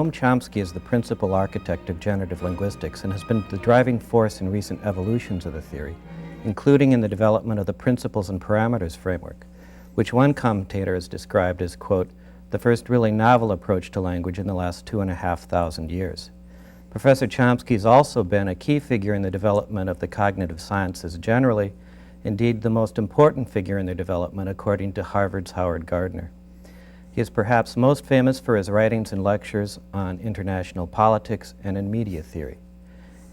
Noam Chomsky is the principal architect of generative linguistics and has been the driving force in recent evolutions of the theory, including in the development of the principles and parameters framework, which one commentator has described as, quote, the first really novel approach to language in the last 2,500 years. Professor Chomsky has also been a key figure in the development of the cognitive sciences generally, indeed the most important figure in their development according to Harvard's Howard Gardner. He is perhaps most famous for his writings and lectures on international politics and in media theory.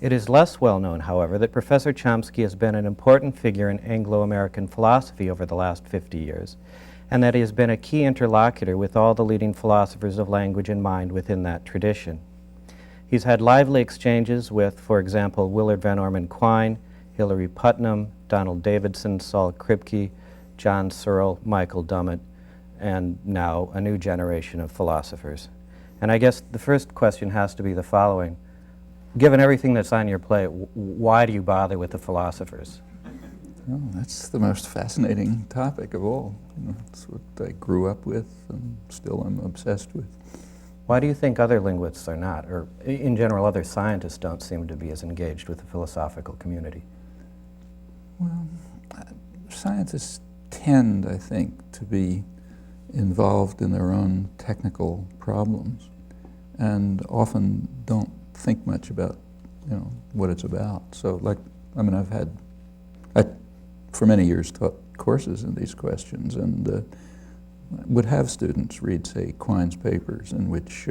It is less well known, however, that Professor Chomsky has been an important figure in Anglo-American philosophy over the last 50 years, and that he has been a key interlocutor with all the leading philosophers of language and mind within that tradition. He's had lively exchanges with, for example, Willard Van Orman Quine, Hilary Putnam, Donald Davidson, Saul Kripke, John Searle, Michael Dummett, and now a new generation of philosophers. And I guess the first question has to be the following. Given everything that's on your plate, why do you bother with the philosophers? Well, that's the most fascinating topic of all. It's what I grew up with and still am obsessed with. Why do you think other linguists are not, or in general other scientists don't seem to be as engaged with the philosophical community? Well, scientists tend, I think, to be involved in their own technical problems and often don't think much about, what it's about. So, I for many years taught courses in these questions and would have students read, say, Quine's papers in which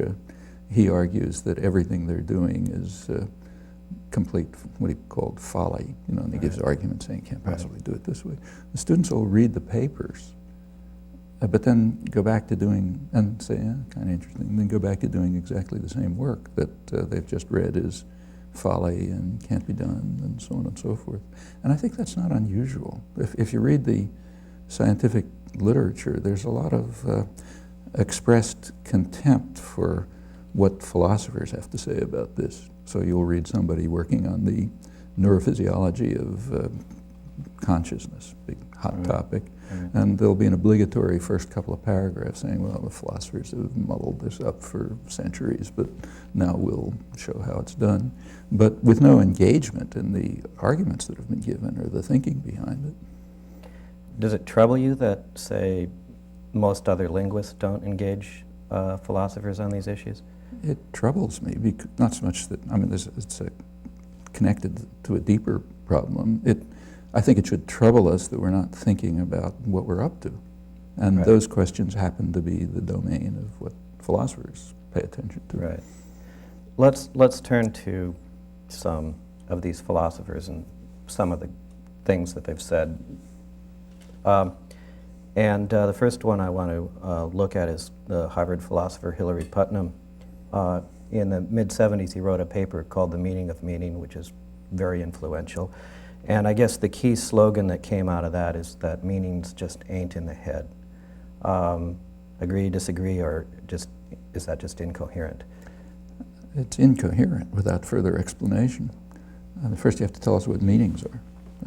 he argues that everything they're doing is complete, what he called folly, and he gives arguments saying you can't possibly do it this way. The students will read the papers, but then go back to doing, and say, kind of interesting, and then go back to doing exactly the same work that they've just read is folly and can't be done, and so on and so forth. And I think that's not unusual. If you read the scientific literature, there's a lot of expressed contempt for what philosophers have to say about this. So you'll read somebody working on the neurophysiology of consciousness, big hot topic, and there'll be an obligatory first couple of paragraphs saying, well, the philosophers have muddled this up for centuries, but now we'll show how it's done, but with no engagement in the arguments that have been given or the thinking behind it. Does it trouble you that, say, most other linguists don't engage philosophers on these issues? It troubles me, because not so much that, it's connected to a deeper problem. I think it should trouble us that we're not thinking about what we're up to. And those questions happen to be the domain of what philosophers pay attention to. Right. Let's turn to some of these philosophers and some of the things that they've said. The first one I want to look at is the Harvard philosopher Hilary Putnam. In the mid-'70s, he wrote a paper called The Meaning of Meaning, which is very influential. And I guess the key slogan that came out of that is that meanings just ain't in the head. Agree, disagree, or is that just incoherent? It's incoherent without further explanation. First you have to tell us what meanings are.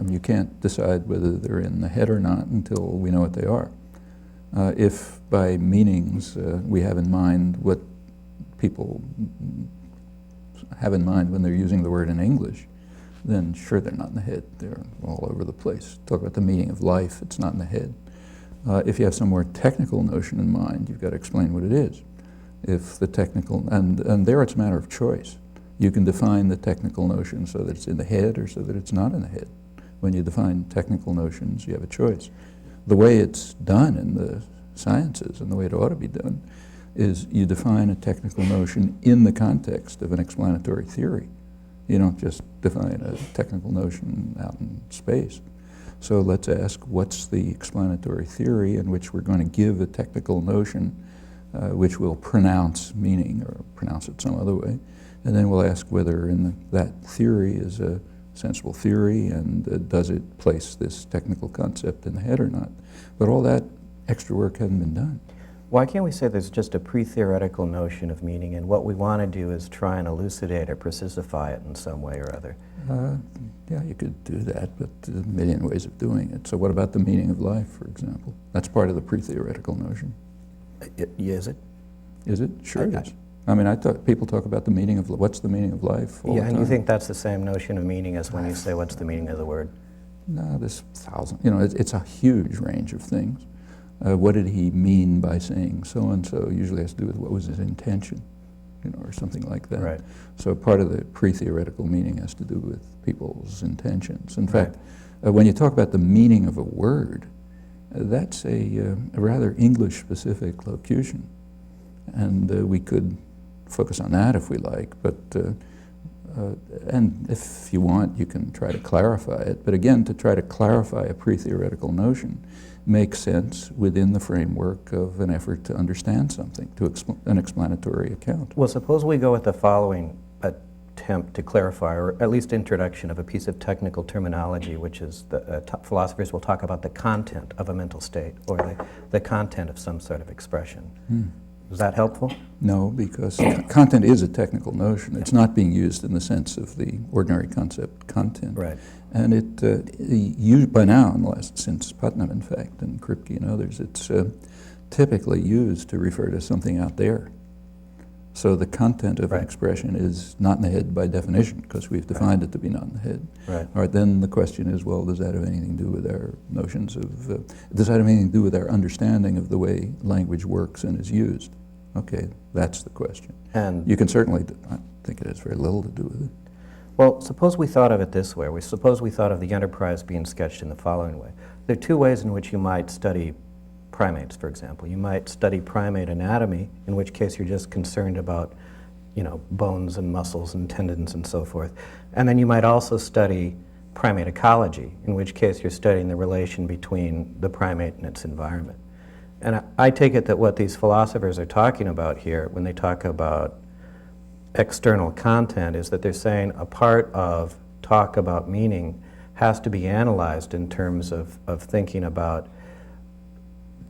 You can't decide whether they're in the head or not until we know what they are. If by meanings we have in mind what people have in mind when they're using the word in English, then sure, they're not in the head. They're all over the place. Talk about the meaning of life, it's not in the head. If you have some more technical notion in mind, you've got to explain what it is. If the technical, and there it's a matter of choice. You can define the technical notion so that it's in the head or so that it's not in the head. When you define technical notions, you have a choice. The way it's done in the sciences, and the way it ought to be done, is you define a technical notion in the context of an explanatory theory. You don't just define a technical notion out in space. So let's ask, what's the explanatory theory in which we're going to give a technical notion which will pronounce meaning or pronounce it some other way. And then we'll ask whether that theory is a sensible theory and does it place this technical concept in the head or not. But all that extra work hasn't been done. Why can't we say there's just a pre-theoretical notion of meaning, and what we want to do is try and elucidate or precify it in some way or other? Yeah, you could do that, but there's a million ways of doing it. So what about the meaning of life, for example? That's part of the pre-theoretical notion. Is it? Is it? Sure it is. I mean, I thought people talk about the meaning of, what's the meaning of life all the Yeah, and time. you think that's the same notion of meaning as when you say what's the meaning of the word? No, there's thousands. You know, it's a huge range of things. What did he mean by saying so-and-so? Usually has to do with what was his intention, you know, or something like that. Right. So part of the pre-theoretical meaning has to do with people's intentions. In fact, when you talk about the meaning of a word, that's a rather English-specific locution. And we could focus on that if we like, but and if you want, you can try to clarify it. But again, to try to clarify a pre-theoretical notion makes sense within the framework of an effort to understand something, to an explanatory account. Well, suppose we go with the following attempt to clarify, or at least introduction of a piece of technical terminology, which is philosophers will talk about the content of a mental state, or the content of some sort of expression. Is that helpful? No, because content is a technical notion. It's not being used in the sense of the ordinary concept content. Right. And it, by now, since Putnam, in fact, and Kripke and others, it's typically used to refer to something out there. So the content of an expression is not in the head by definition, because we've defined it to be not in the head. Right. All right, then the question is, well, does that have anything to do with our notions of, does that have anything to do with our understanding of the way language works and is used? Okay, that's the question. And you can certainly, I think it has very little to do with it. Well, suppose we thought of it this way. Suppose we thought of the enterprise being sketched in the following way. There are two ways in which you might study primates, for example. You might study primate anatomy, in which case you're just concerned about, you know, bones and muscles and tendons and so forth. And then you might also study primate ecology, in which case you're studying the relation between the primate and its environment. And I take it that what these philosophers are talking about here, when they talk about external content, is that they're saying a part of talk about meaning has to be analyzed in terms of thinking about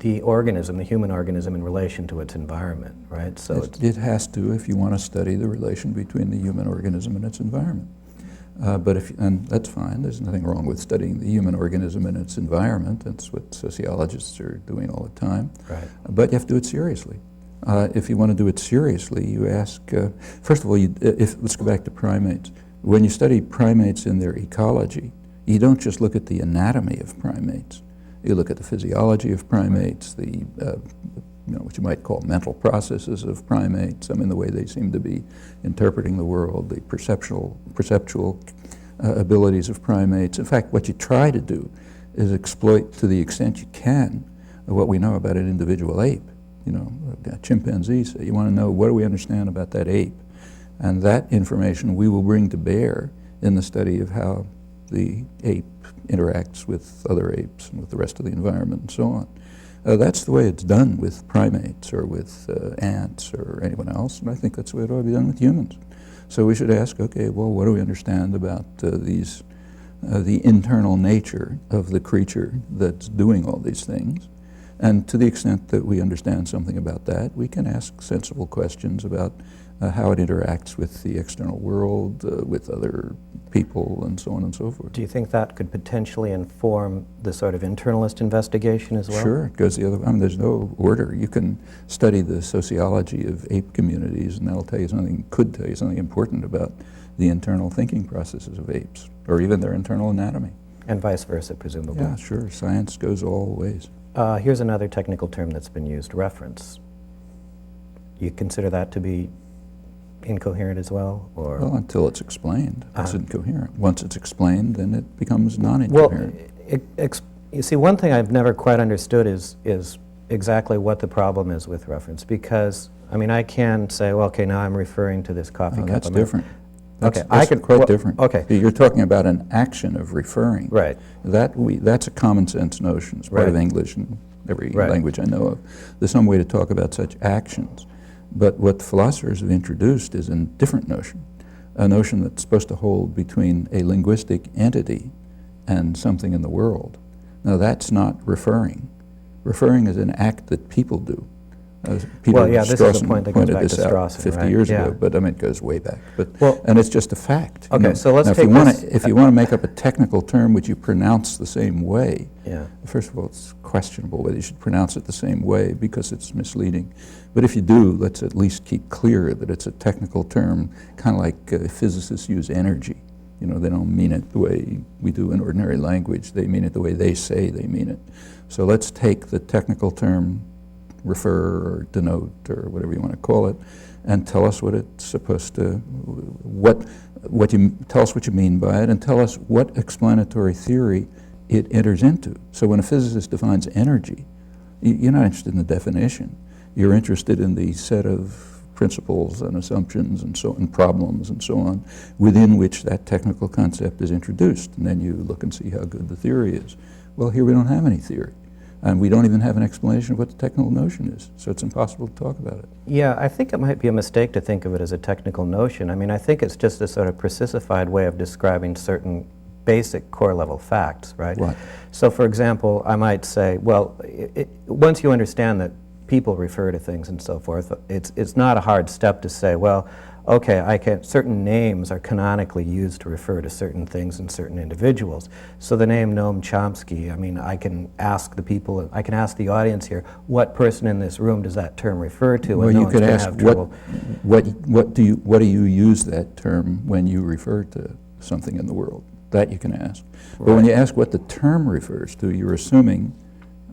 the organism, the human organism, in relation to its environment, right? So it has to, if you want to study the relation between the human organism and its environment. And that's fine, there's nothing wrong with studying the human organism and its environment. That's what sociologists are doing all the time. Right. But you have to do it seriously. If you want to do it seriously, you ask, first of all, let's go back to primates. When you study primates in their ecology, you don't just look at the anatomy of primates. You look at the physiology of primates, the what you might call mental processes of primates, I mean the way they seem to be interpreting the world, the perceptual abilities of primates. In fact, what you try to do is exploit to the extent you can what we know about an individual ape. You know, a chimpanzee, say, you want to know what do we understand about that ape? And that information we will bring to bear in the study of how the ape interacts with other apes and with the rest of the environment and so on. That's the way it's done with primates or with ants or anyone else, and I think that's the way it ought to be done with humans. So we should ask, okay, well, what do we understand about the internal nature of the creature that's doing all these things? And to the extent that we understand something about that, we can ask sensible questions about how it interacts with the external world, with other people, and so on and so forth. do you think that could potentially inform the sort of internalist investigation as well? Sure, it goes the other way. I mean, there's no order. You can study the sociology of ape communities, and that'll tell you something, could tell you something important about the internal thinking processes of apes, or even their internal anatomy. And vice versa, presumably. Yeah, sure. Science goes all ways. Here's another technical term that's been used, reference. You consider that to be incoherent as well, or? Well, until it's explained, it's incoherent. Once it's explained, then it becomes non-incoherent. Well, you see, one thing I've never quite understood is exactly what the problem is with reference, because, I mean, I can say, well, okay, now I'm referring to this coffee cup. That's different. That's quite different. Okay. You're talking about an action of referring. Right. That's a common sense notion. It's part of English and every language I know of. There's some way to talk about such actions. But what philosophers have introduced is a different notion, a notion that's supposed to hold between a linguistic entity and something in the world. Now that's not referring. Referring is an act that people do. Peter Well, yeah, this is a Strawson point that goes pointed back this to out Strawson, 50 right? years Yeah. ago, but I mean, it goes way back. But Well, and it's just a fact. you okay, know. so let's Now, if take you wanna, this- if you want to make up a technical term which you pronounce the same way, Yeah. first of all, it's questionable whether you should pronounce it the same way because it's misleading. But if you do, let's at least keep clear that it's a technical term, kind of like physicists use energy. You know, they don't mean it the way we do in ordinary language. They mean it the way they say they mean it. So let's take the technical term, refer or denote or whatever you want to call it, and tell us what it's supposed to, tell us what you mean by it, and tell us what explanatory theory it enters into. So when a physicist defines energy, you're not interested in the definition. You're interested in the set of principles and assumptions and so on, problems and so on, within which that technical concept is introduced. And then you look and see how good the theory is. Well, here we don't have any theory. And we don't even have an explanation of what the technical notion is. So it's impossible to talk about it. Yeah, I think it might be a mistake to think of it as a technical notion. I mean, I think it's just a sort of precisified way of describing certain basic core level facts, right? Right. So for example, I might say, well, once you understand that people refer to things and so forth, it's not a hard step to say, well, okay, certain names are canonically used to refer to certain things and certain individuals. So the name Noam Chomsky, I mean, I can ask the audience here, what person in this room does that term refer to? Well, and no you one's could gonna ask, have trouble. what do you use that term when you refer to something in the world? That you can ask. But when you ask what the term refers to, you're assuming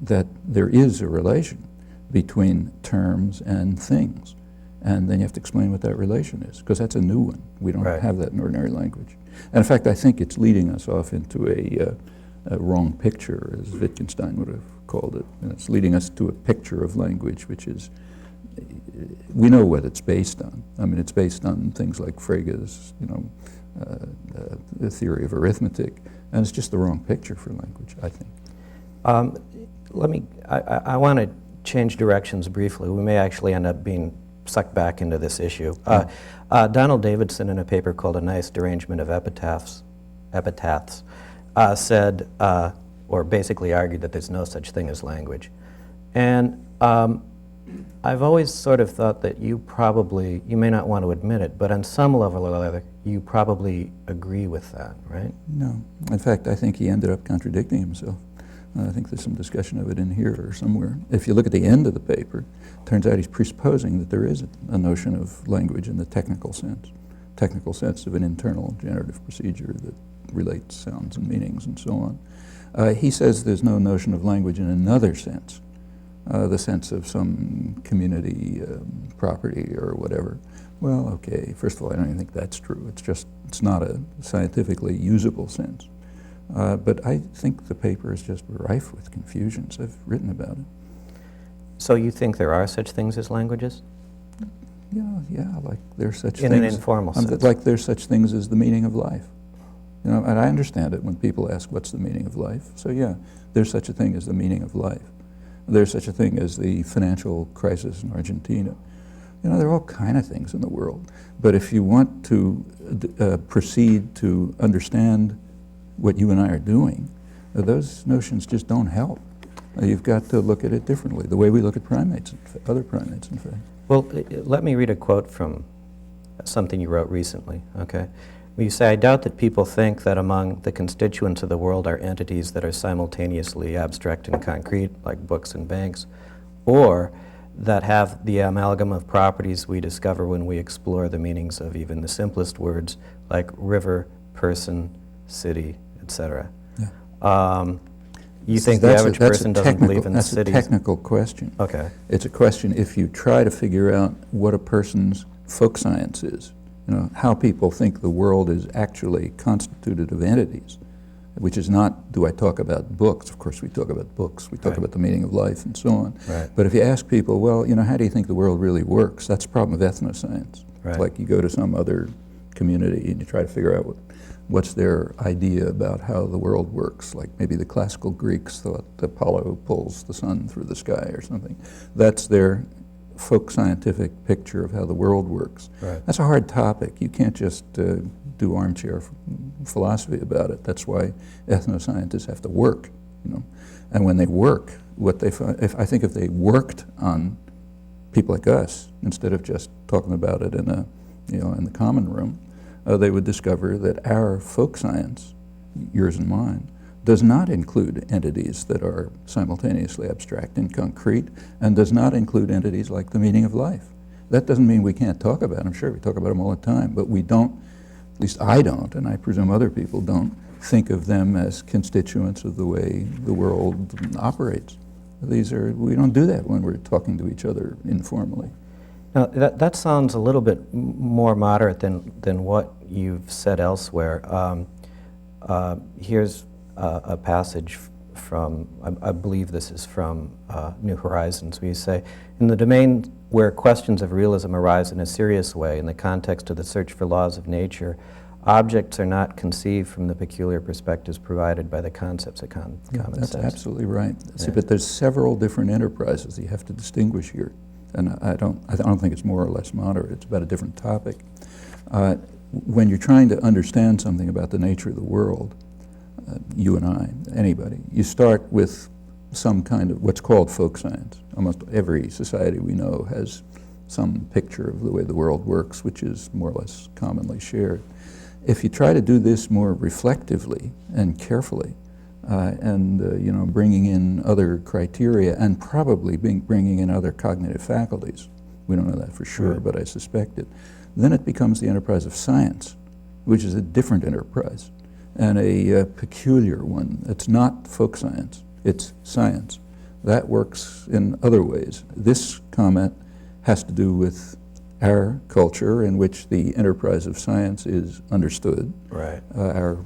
that there is a relation between terms and things. And then you have to explain what that relation is, because that's a new one. We don't have that in ordinary language. And in fact, I think it's leading us off into a wrong picture, as Wittgenstein would have called it. And it's leading us to a picture of language, which is, we know what it's based on. I mean, it's based on things like Frege's, the theory of arithmetic, and it's just the wrong picture for language, I think. I want to change directions briefly. We may actually end up being sucked back into this issue. Donald Davidson, in a paper called A Nice Derangement of Epitaphs, said, or basically argued that there's no such thing as language. And I've always sort of thought that you may not want to admit it, but on some level or other, you probably agree with that, right? No. In fact, I think he ended up contradicting himself. I think there's some discussion of it in here or somewhere. If you look at the end of the paper, it turns out he's presupposing that there is a notion of language in the technical sense of an internal generative procedure that relates sounds and meanings and so on. He says there's no notion of language in another sense, the sense of some community property or whatever. Well, okay, first of all, I don't even think that's true. It's not a scientifically usable sense. But I think the paper is just rife with confusions. I've written about it. So you think there are such things as languages? Yeah, like there's such things. In an informal sense. Like there's such things as the meaning of life. And I understand it when people ask what's the meaning of life. So yeah, there's such a thing as the meaning of life. There's such a thing as the financial crisis in Argentina. There are all kind of things in the world. But if you want to proceed to understand what you and I are doing, those notions just don't help. You've got to look at it differently, the way we look at primates, other primates, in fact. Well, let me read a quote from something you wrote recently, okay? Where you say, I doubt that people think that among the constituents of the world are entities that are simultaneously abstract and concrete, like books and banks, or that have the amalgam of properties we discover when we explore the meanings of even the simplest words, like river, person, city, etc. Yeah. You think the average person doesn't believe in cities? That's a technical question. Okay. It's a question if you try to figure out what a person's folk science is, how people think the world is actually constituted of entities, which is not, do I talk about books? Of course we talk about books. We talk about the meaning of life and so on. Right. But if you ask people, well, how do you think the world really works? That's the problem of ethnoscience. Right. It's like you go to some other community and you try to figure out what's their idea about how the world works. Like maybe the classical Greeks thought Apollo pulls the sun through the sky or something. That's their folk scientific picture of how the world works. Right. That's a hard topic. You can't just do armchair philosophy about it. That's why ethnoscientists have to work, And when they work, what they find, I think if they worked on people like us, instead of just talking about it in a, in the common room, they would discover that our folk science, yours and mine, does not include entities that are simultaneously abstract and concrete, and does not include entities like the meaning of life. That doesn't mean we can't talk about them. Sure, we talk about them all the time, but we don't, at least I don't, and I presume other people don't, think of them as constituents of the way the world operates. We don't do that when we're talking to each other informally. Now, that sounds a little bit more moderate than what you've said elsewhere. Here's a passage from, I believe this is from New Horizons, where you say, in the domain where questions of realism arise in a serious way, in the context of the search for laws of nature, objects are not conceived from the peculiar perspectives provided by the concepts of common sense. That's absolutely right. See, but there's several different enterprises you have to distinguish here, and I don't think it's more or less moderate. It's about a different topic. When you're trying to understand something about the nature of the world, you and I, anybody, you start with some kind of what's called folk science. Almost every society we know has some picture of the way the world works, which is more or less commonly shared. If you try to do this more reflectively and carefully, and bringing in other criteria, and probably bringing in other cognitive faculties, we don't know that for sure, but I suspect it, then it becomes the enterprise of science, which is a different enterprise, and a peculiar one. It's not folk science, it's science. That works in other ways. This comment has to do with our culture, in which the enterprise of science is understood, right. Our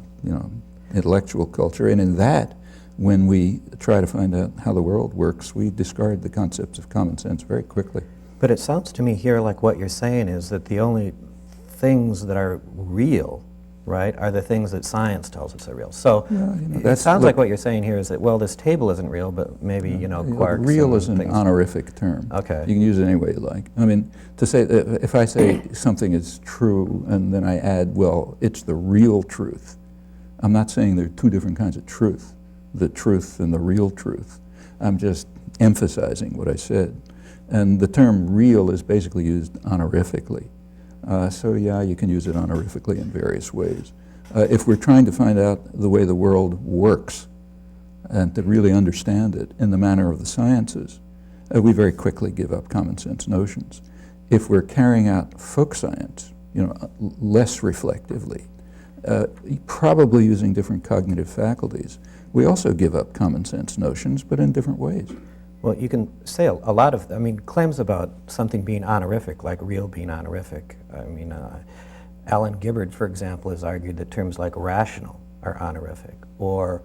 intellectual culture, and in that, when we try to find out how the world works, we discard the concepts of common sense very quickly. But it sounds to me here like what you're saying is that the only things that are real, right, are the things that science tells us are real. So it sounds like what you're saying here is that, well, this table isn't real, but maybe, quarks. Real is an honorific term. Okay. You can use it any way you like. I mean, to say, if I say something is true and then I add, well, it's the real truth, I'm not saying there are two different kinds of truth, the truth and the real truth. I'm just emphasizing what I said. And the term real is basically used honorifically. So yeah, you can use it honorifically in various ways. If we're trying to find out the way the world works and to really understand it in the manner of the sciences, we very quickly give up common sense notions. If we're carrying out folk science, less reflectively, probably using different cognitive faculties, we also give up common sense notions, but in different ways. Well, you can say a lot of, claims about something being honorific, like real being honorific. Alan Gibbard, for example, has argued that terms like rational are honorific, or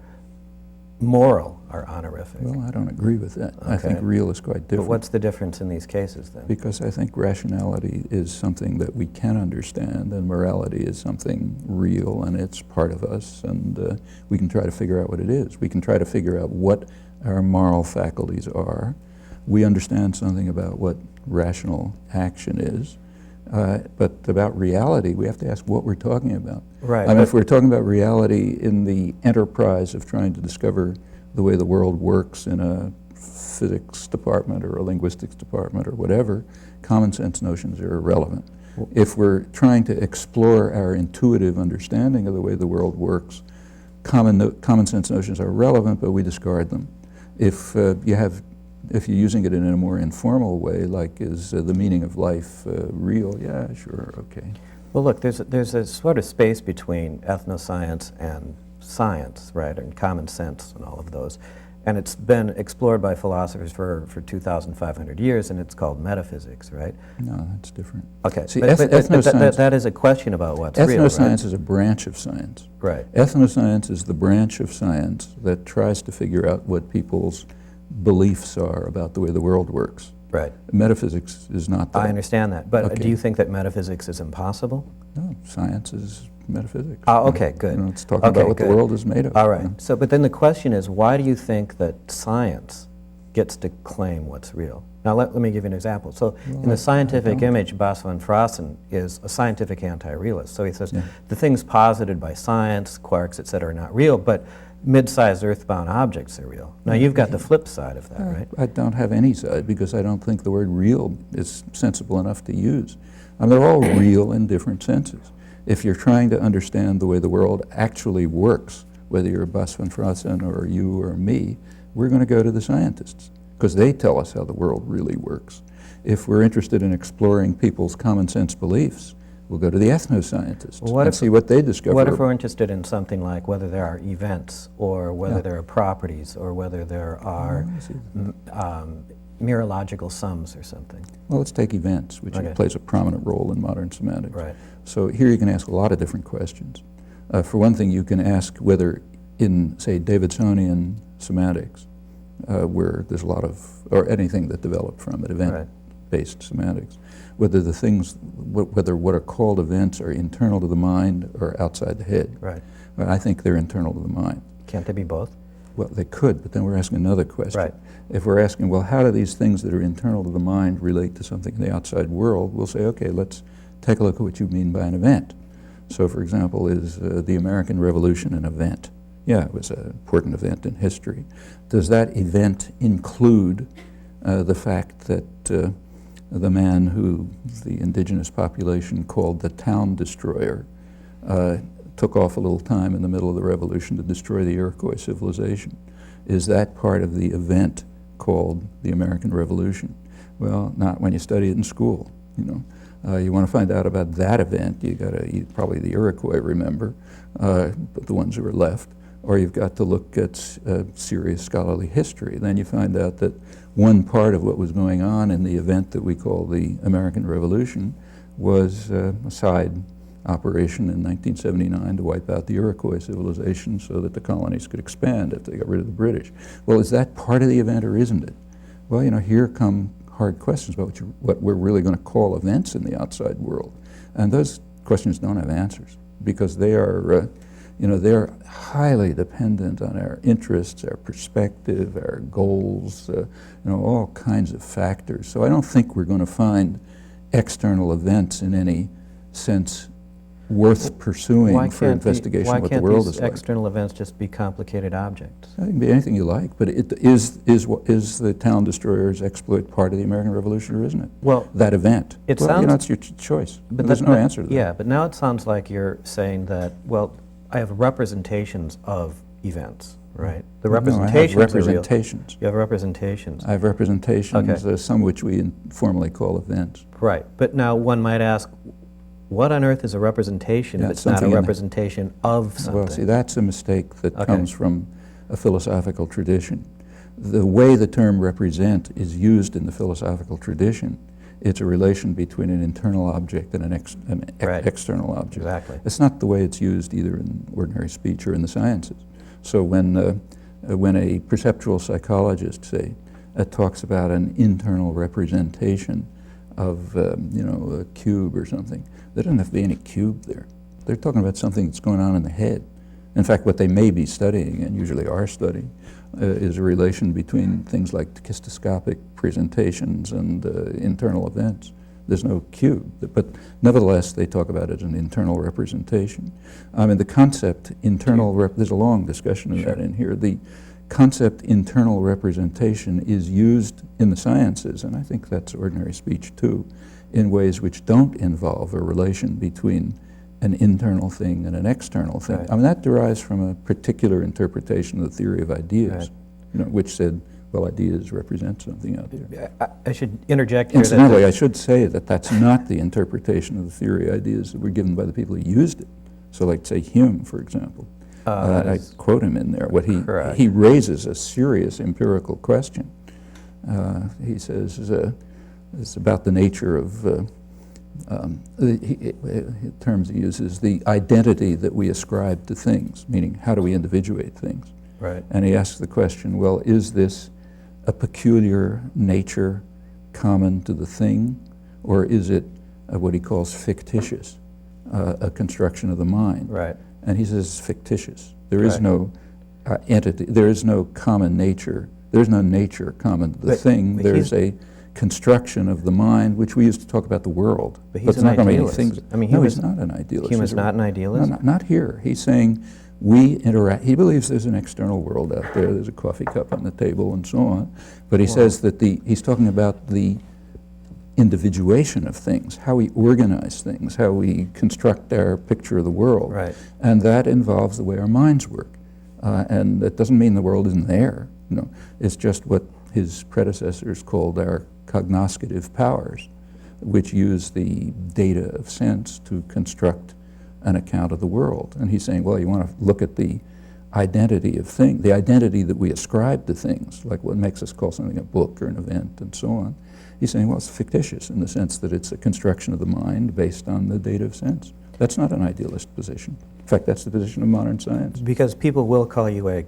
moral are honorific. Well, I don't agree with that. Okay. I think real is quite different. But what's the difference in these cases, then? Because I think rationality is something that we can understand, and morality is something real, and it's part of us, and we can try to figure out what it is. We can try to figure out what our moral faculties are. We understand something about what rational action is, but about reality, we have to ask what we're talking about. Right. If we're talking about reality in the enterprise of trying to discover the way the world works in a physics department or a linguistics department or whatever, common sense notions are irrelevant. If we're trying to explore our intuitive understanding of the way the world works, common sense notions are relevant, but we discard them. If you're using it in a more informal way, like is the meaning of life real? Yeah, sure, okay. Well, look, there's a sort of space between ethnoscience and science, right, and common sense and all of those. And it's been explored by philosophers for 2,500 years, and it's called metaphysics, right? No, that's different. Okay, See, but ethnoscience, that is a question about what's real, right? Ethnoscience is a branch of science. Right. Ethnoscience is the branch of science that tries to figure out what people's beliefs are about the way the world works. Right. Metaphysics is not that. I understand that, but Okay. do you think that metaphysics is impossible? No, science is metaphysics. Oh, okay, good. It's talking about what the world is made of. All right. So, but then the question is, why do you think that science gets to claim what's real? Now let me give you an example. So in the scientific image, Bas van Fraassen is a scientific anti-realist. So he says the things posited by science, quarks, et cetera, are not real, but mid-sized earthbound objects are real. Now you've got the flip side of that, right? I don't have any side because I don't think the word real is sensible enough to use. I mean, they're all real in different senses. If you're trying to understand the way the world actually works, whether you're Bas van Fraassen or you or me, we're going to go to the scientists because they tell us how the world really works. If we're interested in exploring people's common sense beliefs, we'll go to the ethnoscientists and see what they discover. What if we're interested in something like whether there are events or whether there are properties or whether there are mereological sums or something? Well, let's take events, which plays a prominent role in modern semantics. Right. So here you can ask a lot of different questions. For one thing, you can ask whether in, say, Davidsonian semantics, where there's a lot of, or anything that developed from it, event-based semantics, whether the things, whether what are called events are internal to the mind or outside the head. Right. Well, I think they're internal to the mind. Can't they be both? Well, they could, but then we're asking another question. Right. If we're asking, well, how do these things that are internal to the mind relate to something in the outside world, we'll say, okay, let's take a look at what you mean by an event. So, for example, is the American Revolution an event? Yeah, it was an important event in history. Does that event include the fact that the man who the indigenous population called the town destroyer took off a little time in the middle of the revolution to destroy the Iroquois civilization? Is that part of the event called the American Revolution? Well, not when you study it in school, you know. You want to find out about that event, you got to probably the Iroquois remember, but the ones who are left, or you've got to look at serious scholarly history. Then you find out that one part of what was going on in the event that we call the American Revolution was a side operation in 1979 to wipe out the Iroquois civilization so that the colonies could expand if they got rid of the British. Well, is that part of the event or isn't it? Well, you know, here come hard questions about what we're really going to call events in the outside world. And those questions don't have answers because they are, you know, they're highly dependent on our interests, our perspective, our goals, you know, all kinds of factors. So I don't think we're going to find external events in any sense worth pursuing for investigation of what the world is like. Why can't these external events just be complicated objects? It can be anything you like, but is the town destroyer's exploit part of the American Revolution or isn't it? Well, that event. It well, sounds, you know, it's your choice. But there's no answer to that. Yeah, but now it sounds like you're saying that, well, I have representations of events, right? The representations I have representations. You have representations. I have representations, some which we informally call events. Right, but now one might ask, what on earth is a representation if it's not a representation of something? Well, see, that's a mistake that comes from a philosophical tradition. The way the term represent is used in the philosophical tradition, it's a relation between an internal object and an external object. Exactly. It's not the way it's used either in ordinary speech or in the sciences. So when a perceptual psychologist, say, talks about an internal representation of, you know, a cube or something, there doesn't have to be any cube there. They're talking about something that's going on in the head. In fact, what they may be studying, and usually are studying, is a relation between things like tachistoscopic presentations and internal events. There's no cube, but nevertheless, they talk about it as an internal representation. I mean, the concept internal, there's a long discussion of that in here. The concept internal representation is used in the sciences, and I think that's ordinary speech too, in ways which don't involve a relation between an internal thing and an external thing. Right. I mean, that derives from a particular interpretation of the theory of ideas, you know, which said, well, ideas represent something out there. I should interject here. Incidentally, I should say that that's not the interpretation of the theory of ideas that were given by the people who used it. So like, say, Hume, for example. I quote him in there. What he raises a serious empirical question. He says, it's about the nature of, the terms he uses, the identity that we ascribe to things, meaning how do we individuate things? Right. And he asks the question, well, is this a peculiar nature common to the thing, or is it what he calls fictitious, a construction of the mind? Right. And he says it's fictitious. There is no entity, there is no common nature, there is no nature common to the thing, there is a construction of the mind, which we used to talk about the world. But he's there's not an going to be idealist. things. I mean, no, he's not an idealist. Hume is not an idealist? No, not here. He's saying we interact. He believes there's an external world out there. There's a coffee cup on the table and so on. But he says that he's talking about the individuation of things, how we organize things, how we construct our picture of the world. Right. And that involves the way our minds work. And that doesn't mean the world isn't there. No, it's just what his predecessors called our cognoscitive powers, which use the data of sense to construct an account of the world. And he's saying, well, you want to look at the identity of things, the identity that we ascribe to things, like what makes us call something a book or an event and so on. He's saying, well, it's fictitious in the sense that it's a construction of the mind based on the data of sense. That's not an idealist position. In fact, that's the position of modern science. Because people will call you a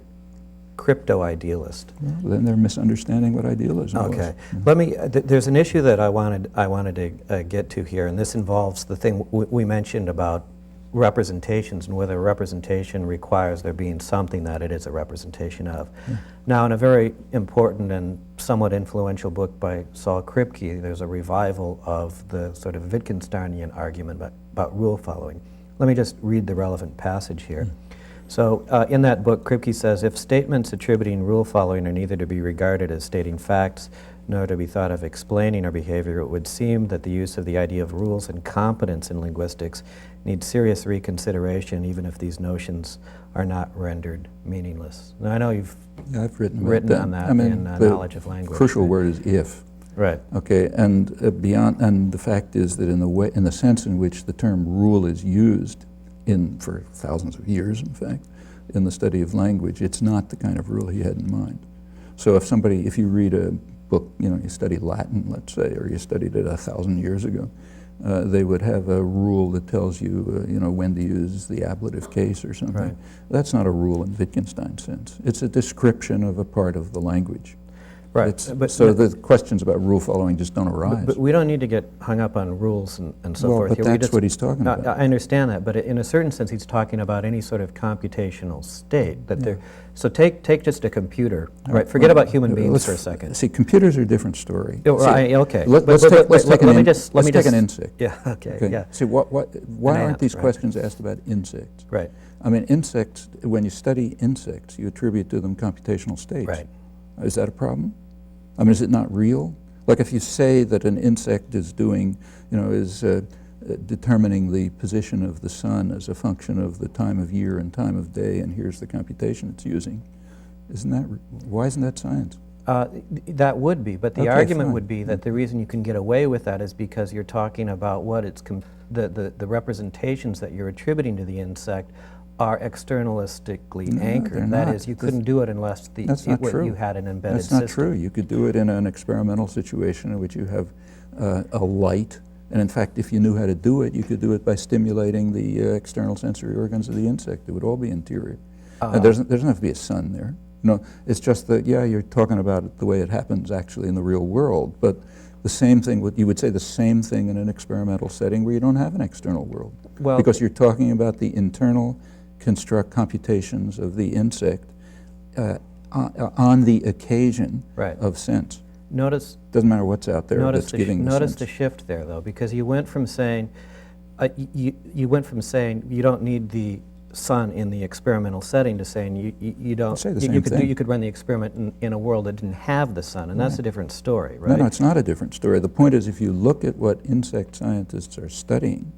crypto-idealist. Well, then they're misunderstanding what idealism was. Okay. Let me, there's an issue that I wanted to get to here, and this involves the thing we mentioned about representations and whether a representation requires there being something that it is a representation of. Yeah. Now, in a very important and somewhat influential book by Saul Kripke, there's a revival of the sort of Wittgensteinian argument about rule following. Let me just read the relevant passage here. So in that book, Kripke says, if statements attributing rule following are neither to be regarded as stating facts nor to be thought of explaining our behavior, it would seem that the use of the idea of rules and competence in linguistics needs serious reconsideration, even if these notions are not rendered meaningless. Now, I know you've I've written on that in Knowledge of Language. The crucial word is if. Right. Okay, and beyond, and the fact is that in the sense in which the term rule is used for thousands of years, in fact, in the study of language, it's not the kind of rule he had in mind. So if you read a book, you study Latin, let's say, or you studied it 1,000 years ago, they would have a rule that tells you, when to use the ablative case or something. Right. That's not a rule in Wittgenstein's sense. It's a description of a part of the language. Right. So the questions about rule following just don't arise. But we don't need to get hung up on rules and so forth. But that's what he's talking about. I understand that, but in a certain sense, he's talking about any sort of computational state. So take just a computer, right? Forget about human beings for a second. See, computers are a different story. Okay. Let's take an insect. Yeah. Okay. Yeah. See, why aren't these questions asked about insects? Right. I mean, insects. When you study insects, you attribute to them computational states. Right. Is that a problem? I mean, is it not real? Like if you say that an insect is determining the position of the sun as a function of the time of year and time of day, and here's the computation it's using, why isn't that science? That would be, but the argument would be that the reason you can get away with that is because you're talking about what the representations that you're attributing to the insect are externalistically anchored. That is, you couldn't do it unless you had an embedded system. That's not true. You could do it in an experimental situation in which you have a light, and in fact, if you knew how to do it, you could do it by stimulating the external sensory organs of the insect. It would all be interior. And there doesn't have to be a sun there. It's just that, you're talking about it the way it happens actually in the real world, but the same thing, you would say the same thing in an experimental setting where you don't have an external world. Well, because you're talking about the internal construct computations of the insect on the occasion of sense. Notice doesn't matter what's out there. Notice the shift there, though, because you went from saying you don't need the sun in the experimental setting to saying you don't. Say the same thing. You could run the experiment in a world that didn't have the sun, and that's a different story, right? No, it's not a different story. The point is, if you look at what insect scientists are studying,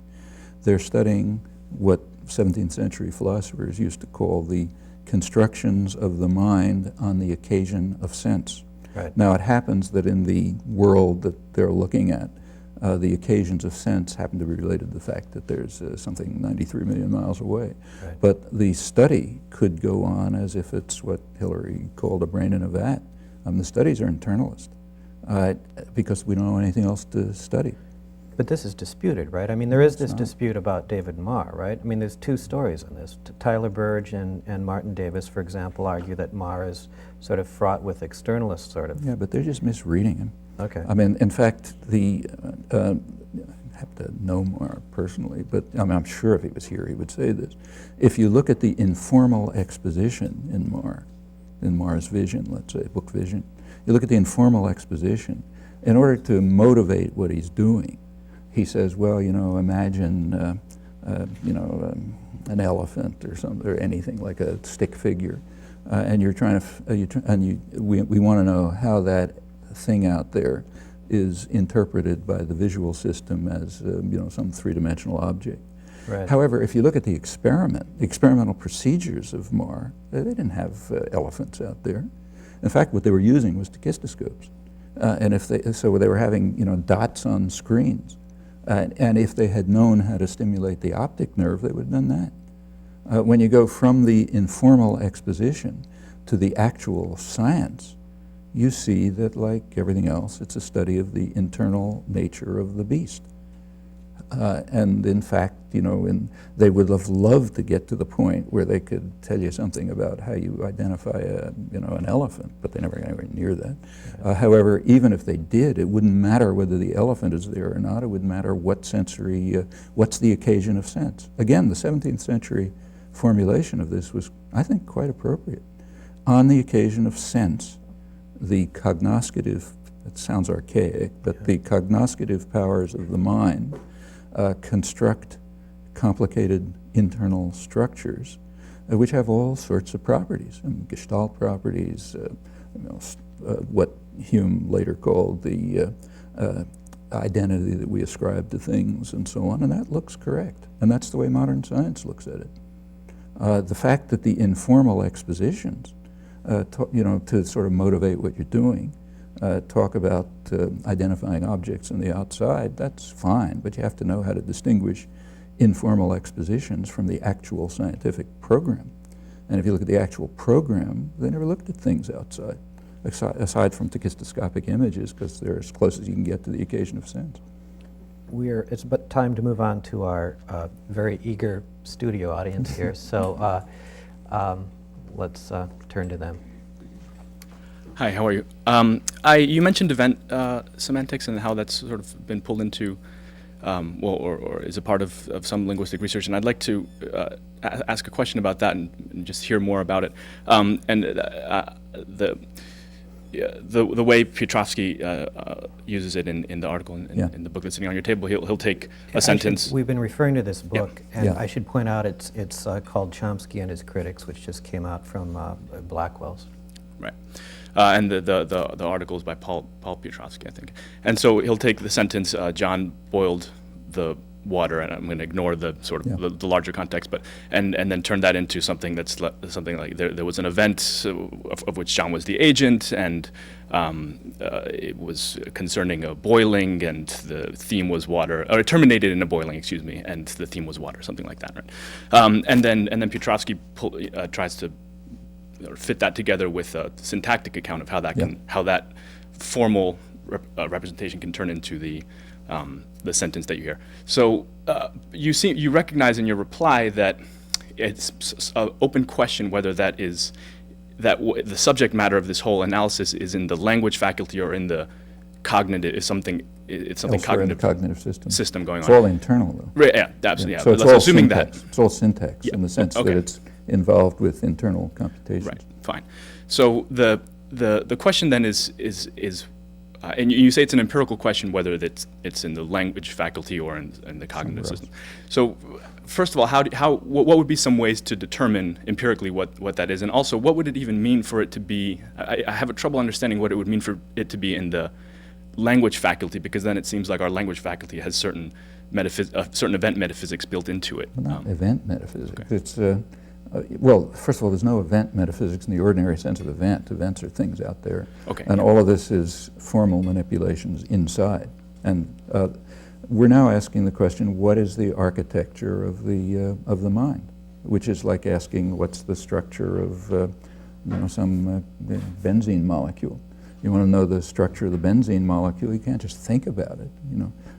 they're studying what 17th century philosophers used to call the constructions of the mind on the occasion of sense. Right. Now, it happens that in the world that they're looking at, the occasions of sense happen to be related to the fact that there's something 93 million miles away. Right. But the study could go on as if it's what Hillary called a brain in a vat. The studies are internalist because we don't know anything else to study. But this is disputed, right? I mean, there is this dispute about David Marr, right? I mean, there's two stories on this. Tyler Burge and Martin Davis, for example, argue that Marr is sort of fraught with externalist sort of. Yeah, but they're just misreading him. Okay. I mean, in fact, I have to know Marr personally, but I'm sure if he was here, he would say this. If you look at the informal exposition in Marr's vision, let's say, book vision, you look at the informal exposition, in order to motivate what he's doing, he says, well, imagine, an elephant or something, or anything like a stick figure, and you're trying to, we want to know how that thing out there is interpreted by the visual system as, some three-dimensional object. Right. However, if you look at the experimental procedures of Marr, they didn't have elephants out there. In fact, what they were using was tachistoscopes, so they were having dots on screens. And if they had known how to stimulate the optic nerve, they would have done that. When you go from the informal exposition to the actual science, you see that, like everything else, it's a study of the internal nature of the beast. And in fact, they would have loved to get to the point where they could tell you something about how you identify an elephant, but they never got anywhere near that. However, even if they did, it wouldn't matter whether the elephant is there or not. It would matter what sensory, what's the occasion of sense. Again, the 17th century formulation of this was, I think, quite appropriate. On the occasion of sense, the cognoscitive, it sounds archaic, but the cognoscitive powers of the mind construct complicated internal structures which have all sorts of properties, gestalt properties, what Hume later called the identity that we ascribe to things and so on, and that looks correct. And that's the way modern science looks at it. The fact that the informal expositions, to sort of motivate what you're doing, talk about identifying objects in the outside, that's fine, but you have to know how to distinguish informal expositions from the actual scientific program. And if you look at the actual program, they never looked at things outside, aside from tachistoscopic images, because they're as close as you can get to the occasion of sense. It's about time to move on to our very eager studio audience here, so let's turn to them. Hi, how are you? You mentioned event semantics and how that's sort of been pulled into, or is a part of some linguistic research, and I'd like to ask a question about that and just hear more about it. The way Piotrowski uses it in the article in the book that's sitting on your table, he'll take a sentence. We've been referring to this book, and Yeah. I should point out it's called Chomsky and His Critics, which just came out from Blackwell's. Right. And the article is by Paul Piotrowski, I think. And so he'll take the sentence, John boiled the water, and I'm going to ignore the sort of the larger context, but and then turn that into something that's something like there was an event of which John was the agent, and it was concerning a boiling, and the theme was water, or it terminated in a boiling, excuse me, and the theme was water, something like that, right? And then Piotrowski tries to fit that together with a syntactic account of how that how that formal representation can turn into the sentence that you hear. So you recognize in your reply that it's an open question whether that is the subject matter of this whole analysis is in the language faculty or in the cognitive. It's something Elsewhere in the cognitive system going on. It's all internal, though. Right, yeah, absolutely. Yeah. So it's let's all assuming syntax. It's all syntax in the sense that it's involved with internal computations. Right. Fine. So the question then is and you say it's an empirical question whether it's in the language faculty or in the cognitive system. So first of all, what would be some ways to determine empirically what that is, and also what would it even mean for it to be? I have a trouble understanding what it would mean for it to be in the language faculty, because then it seems like our language faculty has certain event metaphysics built into it. Well, not event metaphysics. Okay. It's well, first of all, there's no event metaphysics in the ordinary sense of event. Events are things out there. Okay. And all of this is formal manipulations inside. And we're now asking the question, what is the architecture of the mind? Which is like asking, what's the structure of some benzene molecule? You want to know the structure of the benzene molecule, you can't just think about it.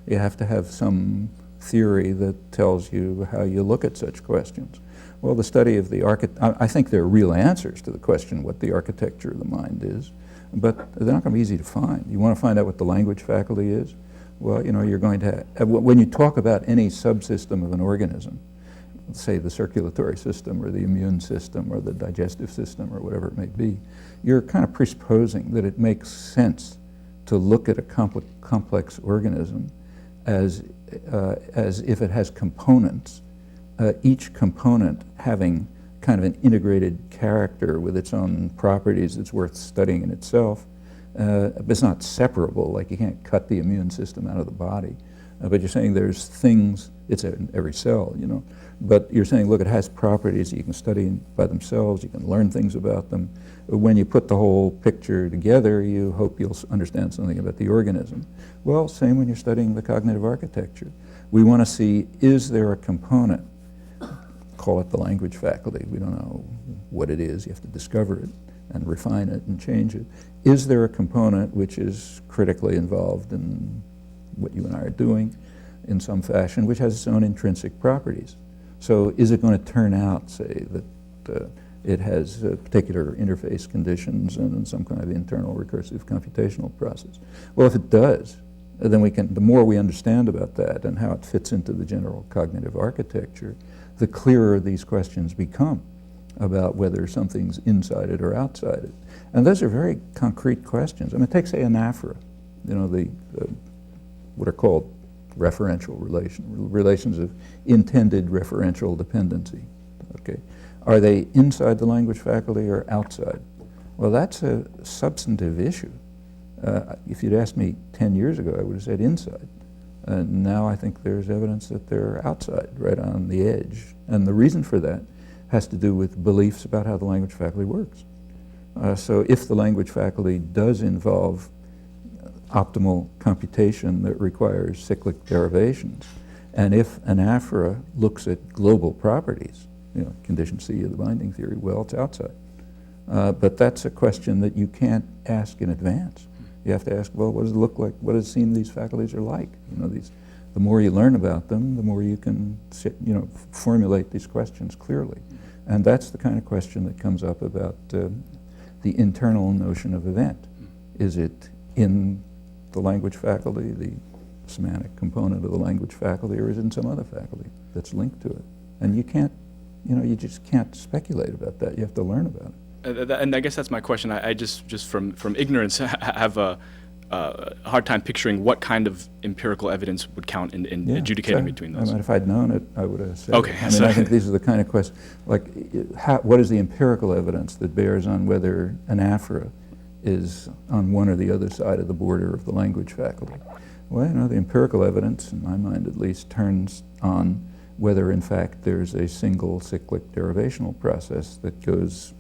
You have to have some theory that tells you how you look at such questions. Well, the study of I think there are real answers to the question what the architecture of the mind is, but they're not going to be easy to find. You want to find out what the language faculty is? Well, you're going to when you talk about any subsystem of an organism, say the circulatory system or the immune system or the digestive system or whatever it may be, you're kind of presupposing that it makes sense to look at a complex organism as if it has components, each component having kind of an integrated character with its own properties that's worth studying in itself. But it's not separable, like you can't cut the immune system out of the body. But you're saying there's things, it's in every cell, you know. But you're saying, look, it has properties that you can study by themselves, you can learn things about them. When you put the whole picture together, you hope you'll understand something about the organism. Well, same when you're studying the cognitive architecture. We want to see, is there a component, call it the language faculty, we don't know what it is, you have to discover it and refine it and change it. Is there a component which is critically involved in what you and I are doing in some fashion, which has its own intrinsic properties? So is it going to turn out, say, that it has particular interface conditions and some kind of internal recursive computational process? Well, if it does, then we can, the more we understand about that and how it fits into the general cognitive architecture, the clearer these questions become about whether something's inside it or outside it. And those are very concrete questions. I mean, take, say, anaphora, you know, what are called referential relations of intended referential dependency, okay? Are they inside the language faculty or outside? Well, that's a substantive issue. If you'd asked me 10 years ago, I would have said inside. Now I think there's evidence that they're outside, right on the edge. And the reason for that has to do with beliefs about how the language faculty works. So if the language faculty does involve optimal computation that requires cyclic derivations, and if anaphora looks at global properties, you know, condition C of the binding theory, well, it's outside. But that's a question that you can't ask in advance. You have to ask, well, what does it look like? What does it seem these faculties are like? You know, the more you learn about them, the more you can formulate these questions clearly. And that's the kind of question that comes up about the internal notion of event. Is it in the language faculty, the semantic component of the language faculty, or is it in some other faculty that's linked to it? And you can't, you just can't speculate about that. You have to learn about it. And I guess that's my question. I just from ignorance have a hard time picturing what kind of empirical evidence would count in adjudicating between those. I mean, if I'd known it, I would have said okay, it. I mean, I think these are the kind of questions, like, what is the empirical evidence that bears on whether anaphora is on one or the other side of the border of the language faculty? Well, the empirical evidence, in my mind at least, turns on whether, in fact, there's a single cyclic derivational process that goes,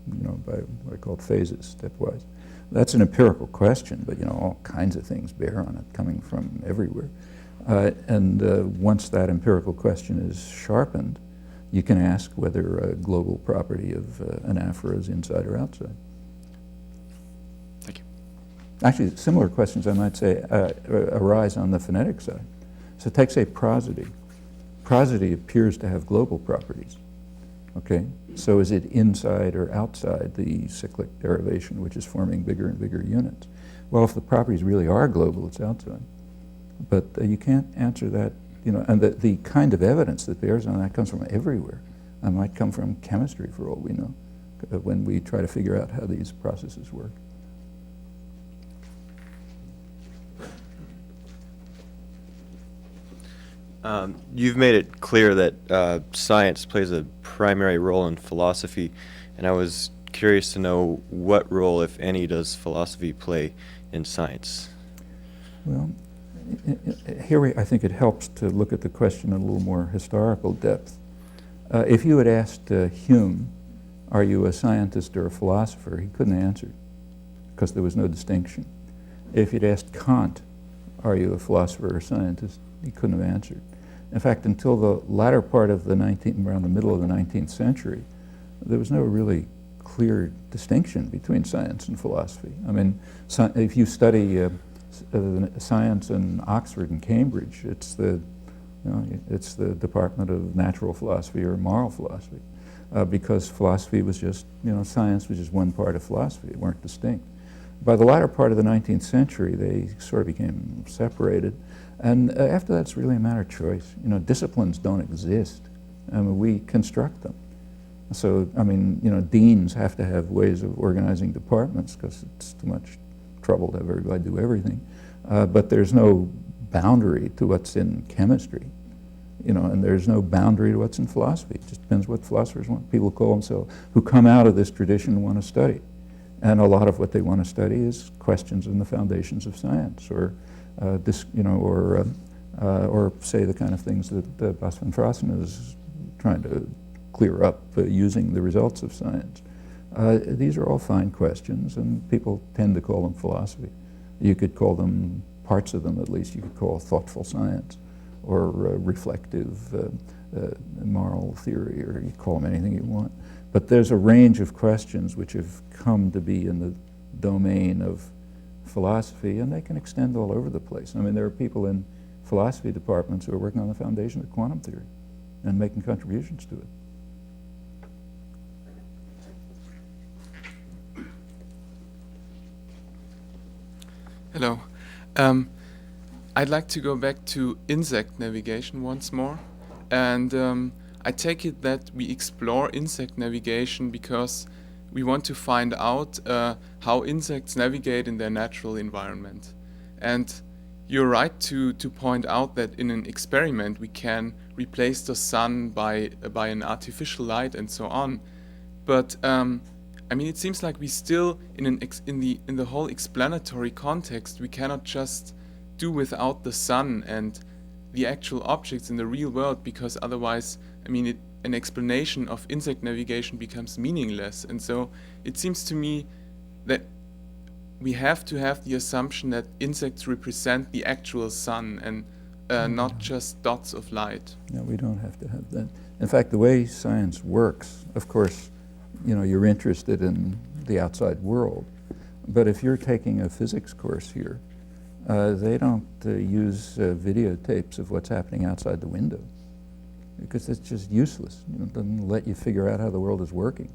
by what I call phases, stepwise. That's an empirical question, but, all kinds of things bear on it, coming from everywhere. Once that empirical question is sharpened, you can ask whether a global property of anaphora is inside or outside. Thank you. Actually, similar questions, I might say, arise on the phonetic side. So take, say, prosody. Prosody appears to have global properties. Okay, so is it inside or outside the cyclic derivation, which is forming bigger and bigger units? Well, if the properties really are global, it's outside. But you can't answer that, and the kind of evidence that bears on that comes from everywhere. It might come from chemistry, for all we know, when we try to figure out how these processes work. You've made it clear that science plays a primary role in philosophy, and I was curious to know what role, if any, does philosophy play in science? Well, here I think it helps to look at the question in a little more historical depth. If you had asked Hume, are you a scientist or a philosopher, he couldn't answer because there was no distinction. If you'd asked Kant, are you a philosopher or a scientist, he couldn't have answered. In fact, until the latter part of the around the middle of the 19th century, there was no really clear distinction between science and philosophy. I mean, if you study science in Oxford and Cambridge, it's the Department of Natural Philosophy or Moral Philosophy, because philosophy was just, science was just one part of philosophy. It weren't distinct. By the latter part of the 19th century, they sort of became separated. And after that, it's really a matter of choice. Disciplines don't exist. We construct them. So, deans have to have ways of organizing departments because it's too much trouble to have everybody do everything. But there's no boundary to what's in chemistry, you know, and there's no boundary to what's in philosophy. It just depends what philosophers want. People call themselves, who come out of this tradition and want to study. And a lot of what they want to study is questions in the foundations of science, or or say the kind of things that Bas van Fraassen is trying to clear up using the results of science. These are all fine questions, and people tend to call them philosophy. You could call them, parts of them at least, you could call thoughtful science, or reflective moral theory, or you call them anything you want. But there's a range of questions which have come to be in the domain of philosophy, and they can extend all over the place. I mean, there are people in philosophy departments who are working on the foundation of quantum theory and making contributions to it. Hello. I'd like to go back to insect navigation once more. And I take it that we explore insect navigation because we want to find out how insects navigate in their natural environment. And you're right to point out that in an experiment we can replace the sun by an artificial light and so on. But I mean, it seems like we still in the whole explanatory context we cannot just do without the sun and the actual objects in the real world, because otherwise, I mean, an explanation of insect navigation becomes meaningless. And so it seems to me that we have to have the assumption that insects represent the actual sun and not just dots of light. No, we don't have to have that. In fact, the way science works, of course, you know, you're interested in the outside world, but if you're taking a physics course here, they don't use videotapes of what's happening outside the window, because it's just useless. You know, it doesn't let you figure out how the world is working.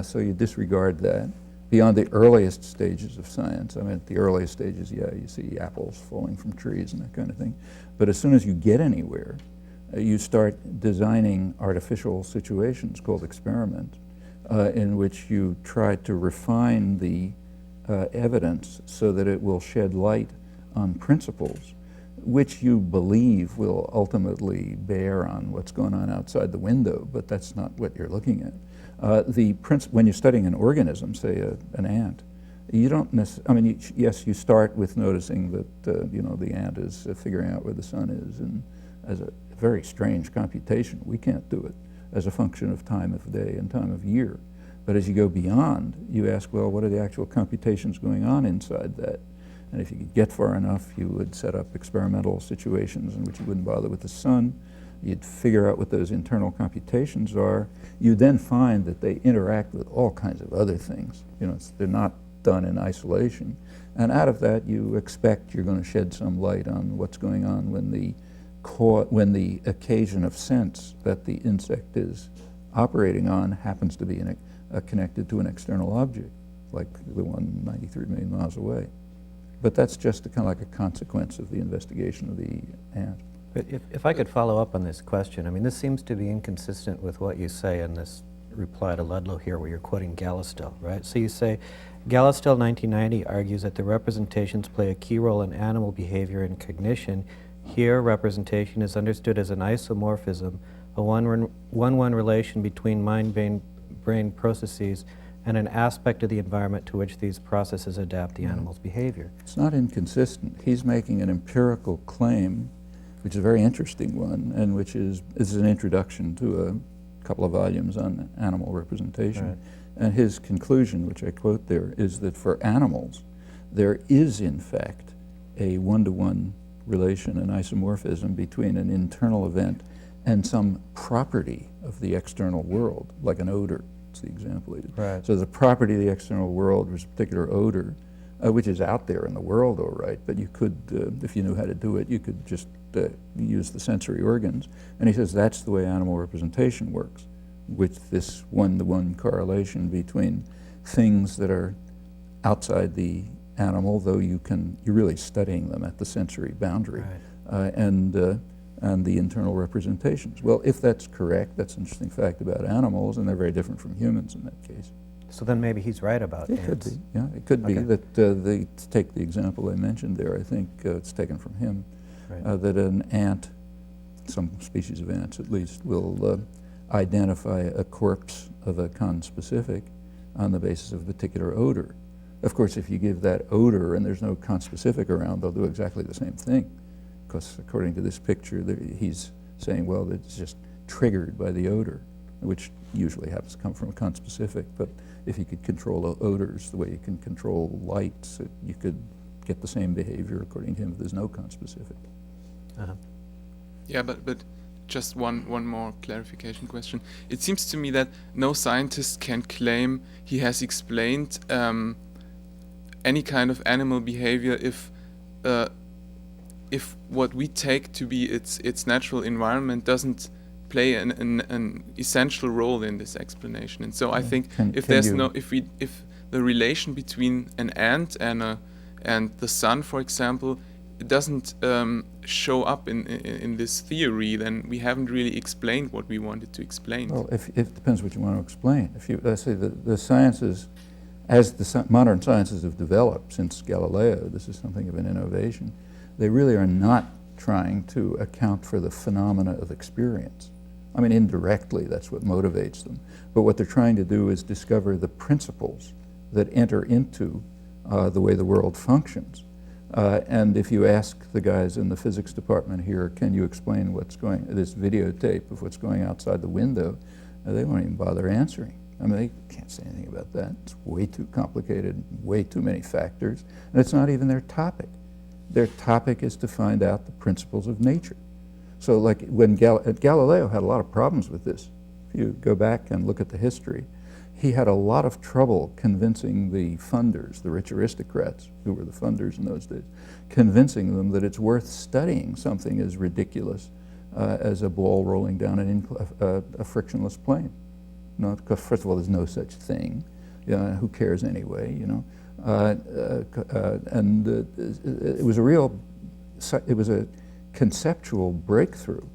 So you disregard that. Beyond the earliest stages of science, I mean, at the earliest stages, yeah, you see apples falling from trees and that kind of thing. But as soon as you get anywhere, you start designing artificial situations called experiments, in which you try to refine the evidence so that it will shed light on principles which you believe will ultimately bear on what's going on outside the window, but that's not what you're looking at. When you're studying an organism, say an ant, you don't necessarily, I mean, yes, you start with noticing that, you know, the ant is figuring out where the sun is, and as a very strange computation, we can't do it as a function of time of day and time of year. But as you go beyond, you ask, well, what are the actual computations going on inside that? And if you could get far enough, you would set up experimental situations in which you wouldn't bother with the sun. You'd figure out what those internal computations are. You then find that they interact with all kinds of other things. You know, they're not done in isolation. And out of that, you expect you're going to shed some light on what's going on when the occasion of sense that the insect is operating on happens to be connected to an external object, like the one 93 million miles away. But that's just kind of like a consequence of the investigation of the ant. But if I could follow up on this question, I mean, this seems to be inconsistent with what you say in this reply to Ludlow here, where you're quoting Gallistel, right? So you say, Gallistel 1990 argues that the representations play a key role in animal behavior and cognition. Here, representation is understood as an isomorphism, a one-one relation between mind-brain processes and an aspect of the environment to which these processes adapt the animal's behavior. It's not inconsistent. He's making an empirical claim, which is a very interesting one, and which is an introduction to a couple of volumes on animal representation. Right. And his conclusion, which I quote there, is that for animals, there is in fact a one-to-one relation, an isomorphism between an internal event and some property of the external world, like an odor. That's the example he did. Right. So the property of the external world was a particular odor, which is out there in the world, all right, but you could, if you knew how to do it, you could just use the sensory organs. And he says that's the way animal representation works, with this one-to-one correlation between things that are outside the animal, though you're really studying them at the sensory boundary, right. And the internal representations. Well, if that's correct, that's an interesting fact about animals, and they're very different from humans in that case. So then maybe he's right about It ants. could be, yeah. It could be Okay. that they take the example I mentioned there. I think it's taken from him, Right. that an ant, some species of ants at least, will identify a corpse of a conspecific on the basis of a particular odor. Of course, if you give that odor and there's no conspecific around, they'll do exactly the same thing. Because according to this picture, he's saying, well, it's just triggered by the odor, which usually happens to come from a conspecific. But if you could control odors the way you can control lights, you could get the same behavior, according to him, if there's no conspecific. Uh-huh. Yeah, but just one more clarification question. It seems to me that no scientist can claim he has explained any kind of animal behavior if what we take to be its natural environment doesn't play an essential role in this explanation. And so I think if the relation between an ant and the sun, for example, it doesn't show up in this theory, then we haven't really explained what we wanted to explain. Well, it depends what you want to explain. If you, let's say the sciences, as the modern sciences have developed since Galileo, this is something of an innovation, they really are not trying to account for the phenomena of experience. I mean, indirectly, that's what motivates them. But what they're trying to do is discover the principles that enter into the way the world functions. And if you ask the guys in the physics department here, can you explain this videotape of what's going outside the window, they won't even bother answering. I mean, they can't say anything about that. It's way too complicated, way too many factors, and it's not even their topic. Their topic is to find out the principles of nature. So like when Galileo had a lot of problems with this. If you go back and look at the history, he had a lot of trouble convincing the funders, the rich aristocrats, who were the funders in those days, convincing them that it's worth studying something as ridiculous as a ball rolling down a frictionless plane. No, because first of all, there's no such thing. Who cares anyway, you know? It was a conceptual breakthrough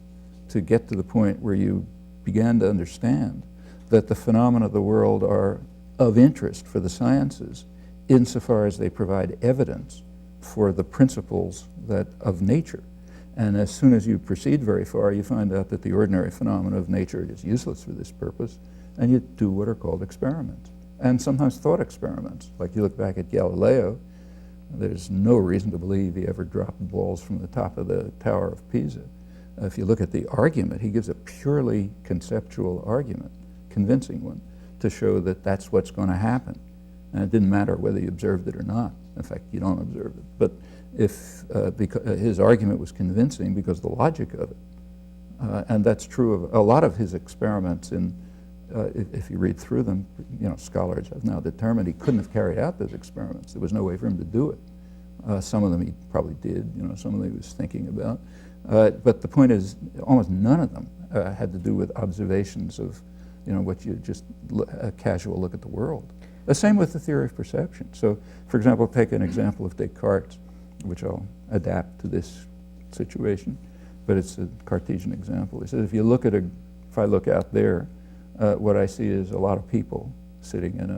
to get to the point where you began to understand that the phenomena of the world are of interest for the sciences insofar as they provide evidence for the principles of nature. And as soon as you proceed very far, you find out that the ordinary phenomena of nature is useless for this purpose, and you do what are called experiments, and sometimes thought experiments. Like you look back at Galileo, there's no reason to believe he ever dropped balls from the top of the Tower of Pisa. If you look at the argument, he gives a purely conceptual argument, convincing one, to show that that's what's going to happen. And it didn't matter whether you observed it or not. In fact, you don't observe it. But his argument was convincing because of the logic of it. And that's true of a lot of his experiments if you read through them, scholars have now determined he couldn't have carried out those experiments. There was no way for him to do it. Some of them he probably did, some of them he was thinking about. But the point is, almost none of them had to do with observations of, what you just a casual look at the world. The same with the theory of perception. So, for example, take an example of Descartes, which I'll adapt to this situation, but it's a Cartesian example. He says, if I look out there, what I see is a lot of people sitting in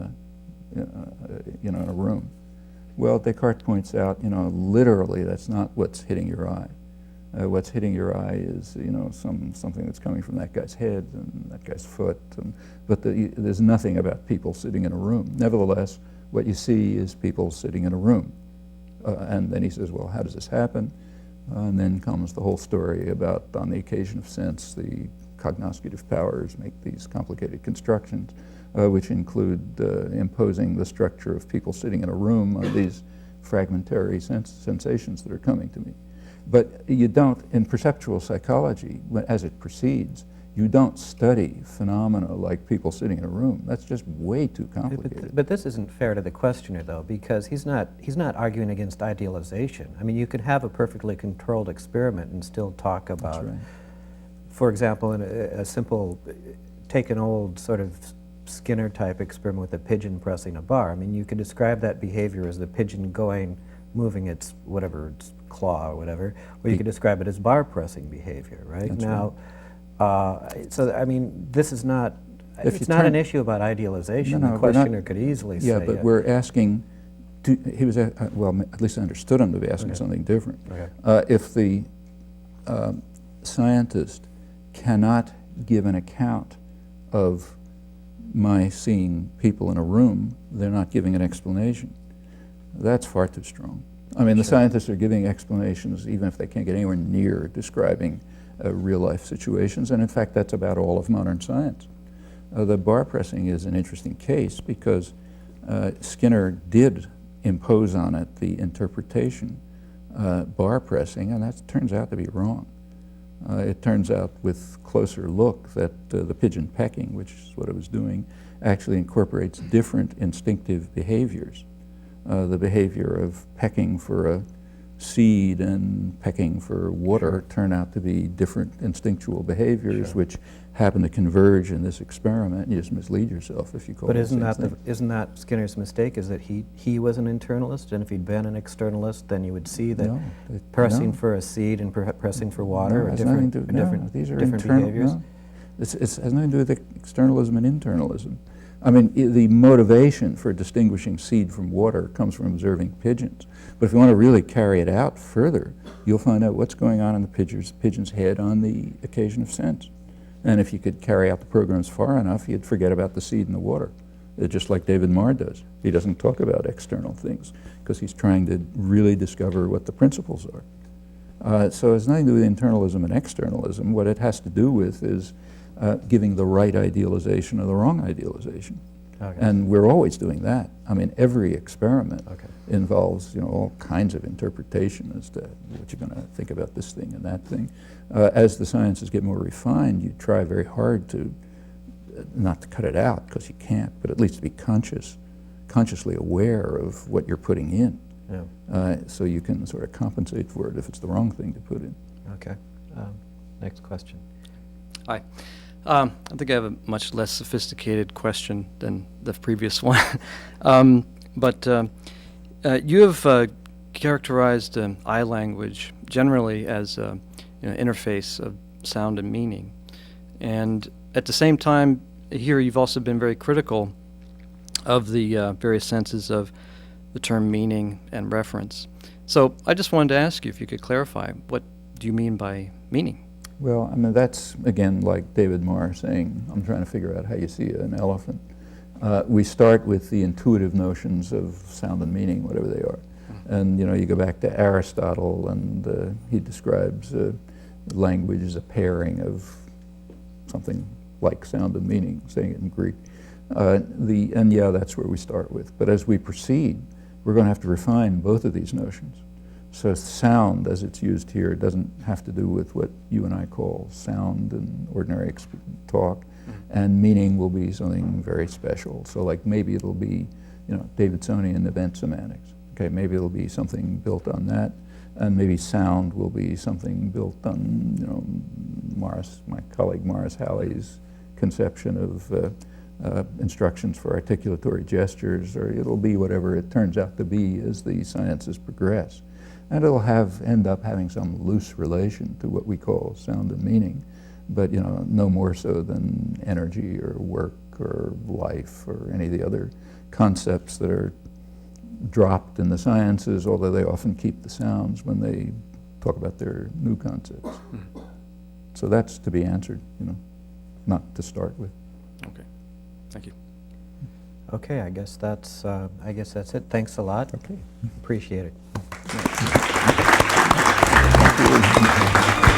a room. Well, Descartes points out, literally that's not what's hitting your eye. What's hitting your eye is, something that's coming from that guy's head and that guy's foot, but there's nothing about people sitting in a room. Nevertheless, what you see is people sitting in a room. And then he says, well, how does this happen? And then comes the whole story about, on the occasion of sense, the cognoscitive powers make these complicated constructions, which include imposing the structure of people sitting in a room on these fragmentary sensations that are coming to me. But you don't, in perceptual psychology, as it proceeds, you don't study phenomena like people sitting in a room. That's just way too complicated. But this isn't fair to the questioner, though, because he's not arguing against idealization. I mean, you could have a perfectly controlled experiment and still talk about, That's right. For example, in a simple, take an old sort of Skinner-type experiment with a pigeon pressing a bar. I mean, you could describe that behavior as the pigeon moving its claw or whatever, or you could describe it as bar pressing behavior, right? That's now, so I mean, this is not, if It's you not an turn- issue about idealization. No, The no, we're not- questioner could easily Yeah, say... but we're asking, he was, well, at least I understood him to be asking Okay. something different. Okay. If the scientist cannot give an account of my seeing people in a room, they're not giving an explanation. That's far too strong. I mean, the scientists are giving explanations even if they can't get anywhere near describing real-life situations, and in fact, that's about all of modern science. The bar pressing is an interesting case because Skinner did impose on it the interpretation bar pressing, and that turns out to be wrong. It turns out with closer look that the pigeon pecking, which is what it was doing, actually incorporates different instinctive behaviors. The behavior of pecking for a seed and pecking for water turn out to be different instinctual behaviors which happen to converge in this experiment. You just mislead yourself if you call it the same thing. Isn't that Skinner's mistake, is that he was an internalist, and if he'd been an externalist, then you would see that pressing for a seed and pressing for water are different, these are different internal, behaviors? No. It has nothing to do with externalism and internalism. I mean, the motivation for distinguishing seed from water comes from observing pigeons. But if you want to really carry it out further, you'll find out what's going on in the pigeon's head on the occasion of sense. And if you could carry out the programs far enough, you'd forget about the seed in the water, just like David Marr does. He doesn't talk about external things because he's trying to really discover what the principles are. So it's nothing to do with internalism and externalism. What it has to do with is giving the right idealization or the wrong idealization. Okay. And we're always doing that. I mean, every experiment Okay. involves, all kinds of interpretation as to what you're going to think about this thing and that thing. As the sciences get more refined, you try very hard to, not to cut it out, because you can't, but at least to be consciously aware of what you're putting in. Yeah. So you can sort of compensate for it if it's the wrong thing to put in. Okay. Next question. Hi. I think I have a much less sophisticated question than the previous one. But you have characterized I language generally as an interface of sound and meaning. And at the same time, here you've also been very critical of the various senses of the term meaning and reference. So I just wanted to ask you if you could clarify, what do you mean by meaning? Well, I mean, that's, again, like David Marr saying, I'm trying to figure out how you see an elephant. We start with the intuitive notions of sound and meaning, whatever they are. And, you go back to Aristotle, and he describes language as a pairing of something like sound and meaning, saying it in Greek. And yeah, that's where we start with. But as we proceed, we're going to have to refine both of these notions. So sound, as it's used here, doesn't have to do with what you and I call sound in ordinary talk, and meaning will be something very special. So like maybe it'll be, Davidsonian event semantics. Okay, maybe it'll be something built on that, and maybe sound will be something built on, my colleague Morris Halley's conception of instructions for articulatory gestures, or it'll be whatever it turns out to be as the sciences progress. And it'll end up having some loose relation to what we call sound and meaning, but no more so than energy or work or life or any of the other concepts that are dropped in the sciences, although they often keep the sounds when they talk about their new concepts. So that's to be answered, not to start with. Okay, thank you. Okay, I guess that's it. Thanks a lot. Okay. Appreciate it. Thank you.